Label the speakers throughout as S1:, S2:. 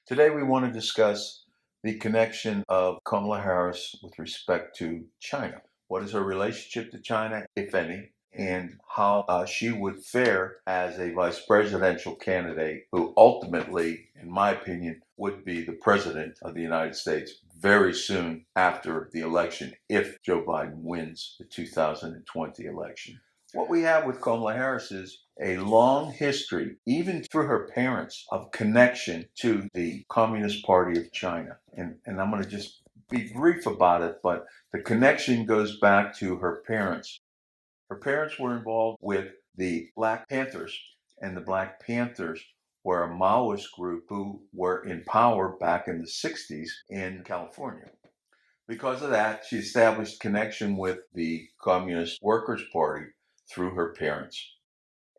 S1: Today, we want to discuss the connection of Kamala Harris with respect to China. What is her relationship to China, if any, and how she would fare as a vice presidential candidate who ultimately, in my opinion, would be the president of the United States very soon after the election if Joe Biden wins the 2020 election. What we have with Kamala Harris is a long history, even through her parents, of connection to the Communist Party of China. And I'm going to just be brief about it, but the connection goes back to her parents. Her parents were involved with the Black Panthers, and the Black Panthers were a Maoist group who were in power back in the 60s in California. Because of that, she established connection with the Communist Workers' Party through her parents.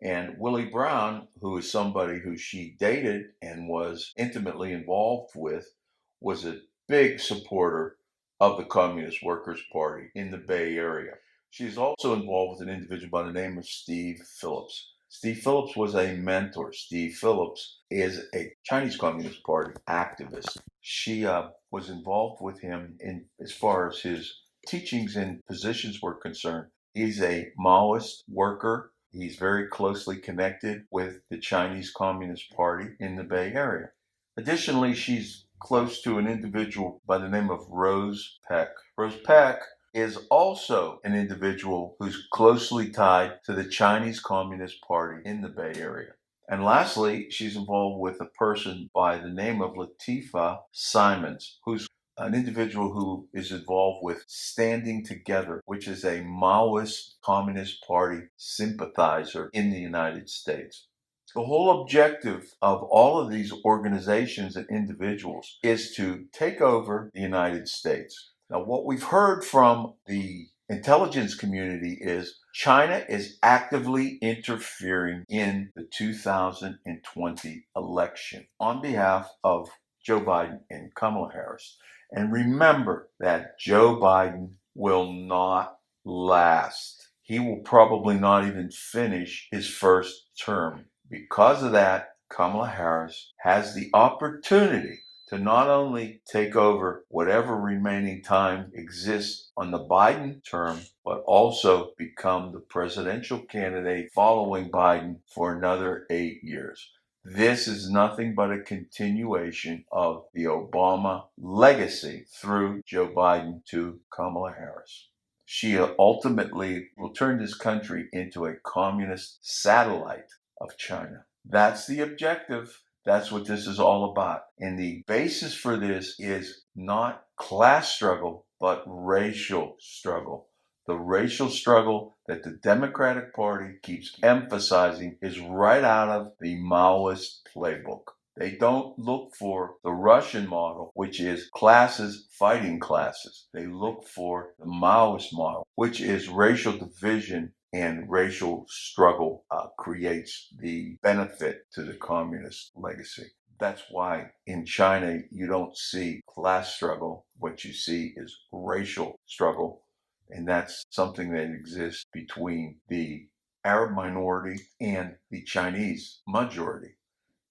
S1: And Willie Brown, who is somebody who she dated and was intimately involved with, was a big supporter of the Communist Workers' Party in the Bay Area. She's also involved with an individual by the name of Steve Phillips. Steve Phillips was a mentor. Steve Phillips is a Chinese Communist Party activist. She was involved with him in as far as his teachings and positions were concerned. He's a Maoist worker. He's very closely connected with the Chinese Communist Party in the Bay Area. Additionally, she's close to an individual by the name of Rose Peck. Rose Peck is also an individual who's closely tied to the Chinese Communist Party in the Bay Area. And lastly, she's involved with a person by the name of Latifah Simons, who's an individual who is involved with Standing Together, which is a Maoist Communist Party sympathizer in the United States. The whole objective of all of these organizations and individuals is to take over the United States. Now, what we've heard from the intelligence community is China is actively interfering in the 2020 election on behalf of Joe Biden and Kamala Harris. And remember that Joe Biden will not last. He will probably not even finish his first term. Because of that, Kamala Harris has the opportunity to not only take over whatever remaining time exists on the Biden term, but also become the presidential candidate following Biden for another 8 years. This is nothing but a continuation of the Obama legacy through Joe Biden to Kamala Harris. She ultimately will turn this country into a communist satellite of China. That's the objective. That's what this is all about. And the basis for this is not class struggle, but racial struggle. The racial struggle that the Democratic Party keeps emphasizing is right out of the Maoist playbook. They don't look for the Russian model, which is classes fighting classes. They look for the Maoist model, which is racial division and racial struggle creates the benefit to the communist legacy. That's why in China you don't see class struggle. What you see is racial struggle. And that's something that exists between the Arab minority and the Chinese majority.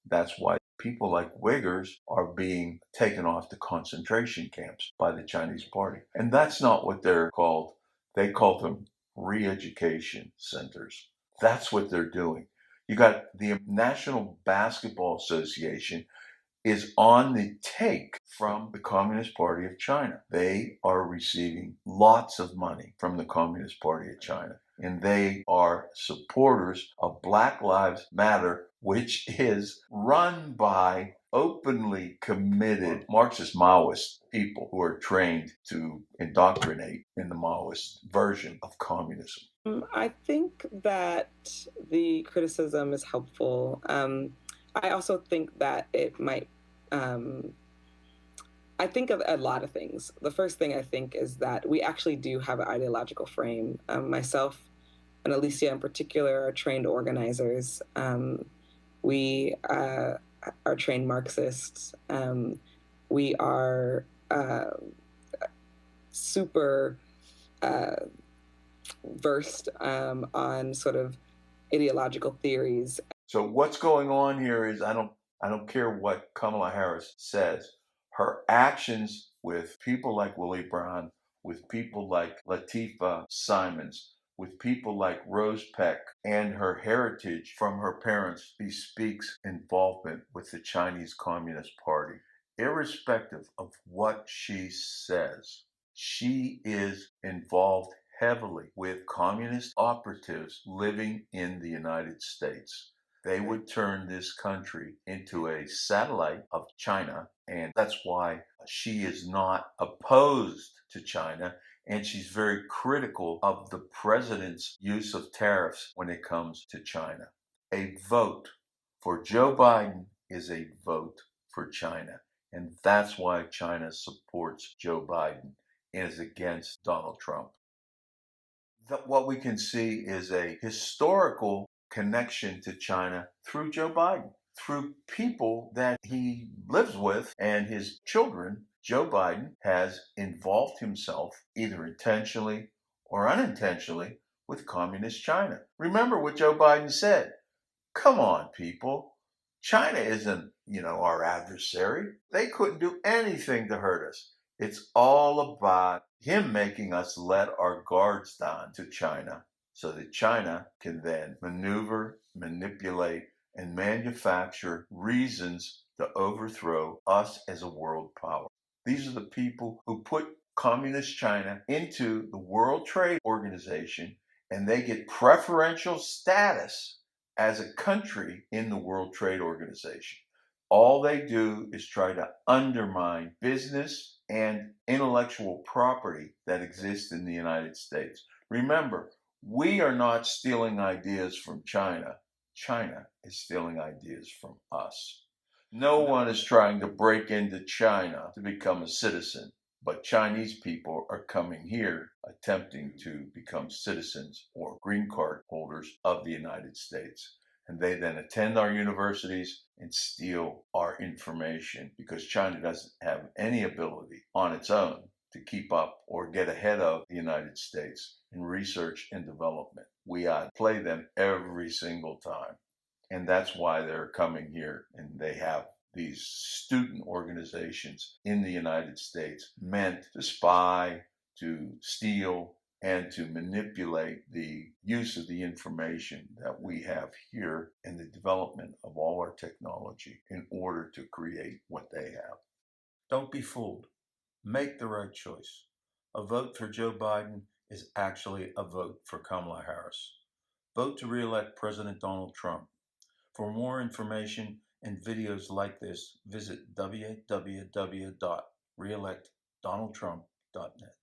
S1: That's why people like Uyghurs are being taken off to concentration camps by the Chinese party. And that's not what they're called. They call them re-education centers. That's what they're doing. You got the National Basketball Association is on the take from the Communist Party of China. They are receiving lots of money from the Communist Party of China. And they are supporters of Black Lives Matter, which is run by openly committed Marxist Maoist people who are trained to indoctrinate in the Maoist version of communism.
S2: I think that the criticism is helpful. I also think that it might. I think of a lot of things. The first thing I think is that we actually do have an ideological frame. Myself and Alicia in particular are trained organizers. We are trained Marxists. We are super versed on sort of ideological theories.
S1: So what's going on here is I don't care what Kamala Harris says. Her actions with people like Willie Brown, with people like Latifah Simons, with people like Rose Peck, and her heritage from her parents bespeaks involvement with the Chinese Communist Party. Irrespective of what she says, she is involved heavily with communist operatives living in the United States. They would turn this country into a satellite of China, and that's why she is not opposed to China, and she's very critical of the president's use of tariffs when it comes to China. A vote for Joe Biden is a vote for China, and that's why China supports Joe Biden and is against Donald Trump. What we can see is a historical connection to China through Joe Biden, through people that he lives with and his children. Joe Biden has involved himself, either intentionally or unintentionally, with communist China. Remember what Joe Biden said. Come on, people. China isn't, our adversary. They couldn't do anything to hurt us. It's all about him making us let our guards down to China so that China can then maneuver, manipulate, and manufacture reasons to overthrow us as a world power. These are the people who put communist China into the World Trade Organization, and they get preferential status as a country in the World Trade Organization. All they do is try to undermine business and intellectual property that exists in the United States. Remember, we are not stealing ideas from China. China is stealing ideas from us. No one is trying to break into China to become a citizen, but Chinese people are coming here attempting to become citizens or green card holders of the United States. And they then attend our universities and steal our information because China doesn't have any ability on its own to keep up or get ahead of the United States in research and development. We outplay them every single time. And that's why they're coming here, and they have these student organizations in the United States meant to spy, to steal, and to manipulate the use of the information that we have here and the development of all our technology in order to create what they have. Don't be fooled. Make the right choice. A vote for Joe Biden is actually a vote for Kamala Harris. Vote to re-elect President Donald Trump. For more information and videos like this, visit www.reelectdonaldtrump.net.